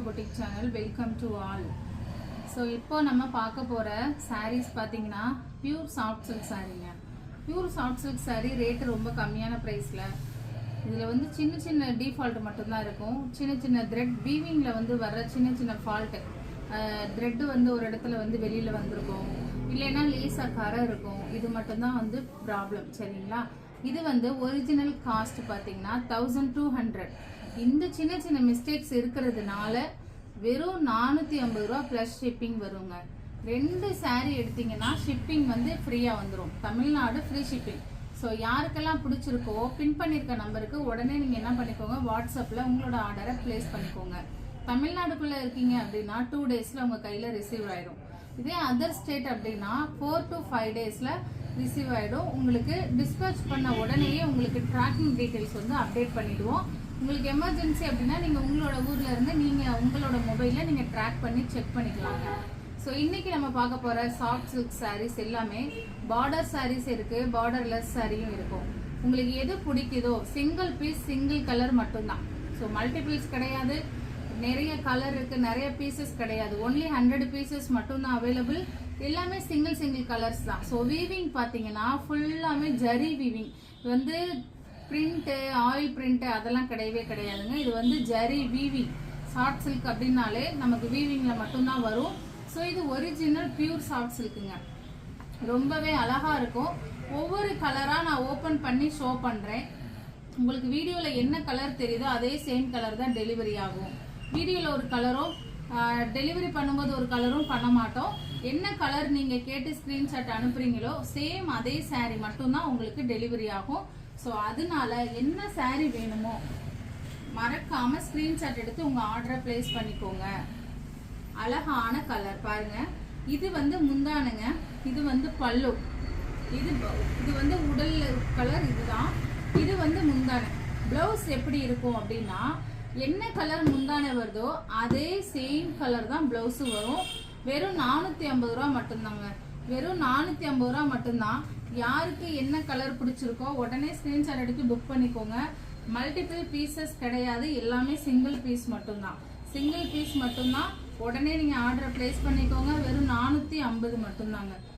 Boutique channel. Welcome to all. So இப்போ நம்ம பார்க்க போற sarees பாத்தீங்கன்னா pure soft silk saree. Pure soft silk saree rate ரொம்ப கம்மியான பிரைஸ்ல. இதுல வந்து சின்ன டிஃபால்ட் மட்டும் தான் இருக்கும். சின்ன thread weavingல வந்து வர சின்ன ஃபால்ட். thread வந்து ஒரு இடத்துல வந்து வெளியில வந்திருக்கும். இல்லைனா லேசா கரை இருக்கும். இது மட்டும் தான் வந்து ப்ராப்ளம் சரிங்களா? இது வந்து ஒரிஜினல் காஸ்ட் பாத்தீங்கன்னா 1200. இந்த சின்ன மிஸ்டேக்ஸ் இருக்கிறதுனால வெறும் 450 ரூபா பிளஸ் ஷிப்பிங் வருங்க. 2 saree எடுத்தீங்கன்னா ஷிப்பிங் வந்து ஃப்ரீயா வந்துடும். Tamil Nadu free shipping. ஸோ யாருக்கெல்லாம் பிடிச்சிருக்கோ பின் பண்ணிருக்க நம்பருக்கு உடனே நீங்க என்ன பண்ணிக்கோங்க, வாட்ஸ்அப்ல உங்களோட ஆர்டரை பிளேஸ் பண்ணிக்கோங்க. தமிழ்நாடுக்குள்ள இருக்கீங்க அப்படின்னா 2 டேஸ்ல உங்க கையில ரிசீவ் ஆயிடும். இதே அதர் ஸ்டேட் அப்படின்னா 4 to 5 டேஸ்ல ரிசீவ் ஆயிடும். உங்களுக்கு டிஸ்பேச் பண்ண உடனேயே உங்களுக்கு ட்ராக்கிங் டீடைல்ஸ் வந்து அப்டேட் பண்ணிடுவோம். உங்களுக்கு எமர்ஜென்சி அப்படின்னா நீங்க உங்களோட ஊர்ல இருந்து நீங்க உங்களோட மொபைல்ல நீங்க ட்ராக் பண்ணி செக் பண்ணிக்கலாங்க. ஸோ இன்னைக்கு நம்ம பார்க்க போற சாஃப்ட் சில்க் சாரீஸ் எல்லாமே பார்டர் சாரீஸ் இருக்கு, பார்டர்லெஸ் சாரியும் இருக்கும். உங்களுக்கு எது பிடிக்குதோ சிங்கிள் பீஸ் சிங்கிள் கலர் மட்டும்தான். ஸோ மல்டிபிள்ஸ் கிடையாது, நிறைய கலர் இருக்கு, நிறைய பீசஸ் கிடையாது. ஒன்லி 100 பீசஸ் மட்டும்தான் அவைலபிள். எல்லாமே சிங்கிள் கலர்ஸ் தான். ஸோ வீவிங் பாத்தீங்கன்னா ஃபுல்லாமே ஜரி வீவிங். வந்து பிரிண்ட் ஆயில் பிரிண்ட் அதெல்லாம் கிடையவே கிடையாதுங்க. இது வந்து ஜரி வீவிங். சாஃப்ட் சில்க் அப்படின்னாலே நமக்கு வீவிங்ல மட்டும்தான் வரும். ஸோ இது ஒரிஜினல் பியூர் சாஃப்ட் சில்க்குங்க. ரொம்பவே அழகா இருக்கும். ஒவ்வொரு கலரா நான் ஓபன் பண்ணி ஷோ பண்றேன். உங்களுக்கு வீடியோல என்ன கலர் தெரியுதோ அதே சேம் கலர் தான் டெலிவரி ஆகும். வீடியோல ஒரு கலரும் டெலிவரி பண்ணும்போது ஒரு கலரும் பண்ண மாட்டோம். என்ன கலர் நீங்க கேட்டு ஸ்கிரீன்ஷாட் அனுப்புறீங்களோ சேம் அதே saree மட்டும்தான் உங்களுக்கு டெலிவரி ஆகும். ஸோ அதனால என்ன saree வேணுமோ மறக்காம ஸ்கிரீன்ஷாட் எடுத்து உங்க ஆர்டரை பிளேஸ் பண்ணிக்கோங்க. அழகான கலர் பாருங்க. இது வந்து முந்தானுங்க, இது வந்து பல்லு, இது வந்து உடல் கலர், இதுதான். இது வந்து முந்தானை. பிளவுஸ் எப்படி இருக்கும் அப்படின்னா என்ன கலர் முந்தானை வருதோ அதே சேம் கலர் தான் பிளவுஸ் வரும். வெறும் 450 ரூபா மட்டும்தாங்க. வெறும் 450 ரூபா மட்டும்தான். யாருக்கு என்ன கலர் பிடிச்சிருக்கோ உடனே ஸ்கிரீன்ஷாட் எடுத்து புக் பண்ணிக்கோங்க. மல்டிபிள் பீசஸ் கிடையாது, எல்லாமே சிங்கிள் பீஸ் மட்டும்தான். சிங்கிள் பீஸ் மட்டும்தான். உடனே நீங்க ஆர்டர் பிளேஸ் பண்ணிக்கோங்க. வெறும் 450 மட்டும்தாங்க.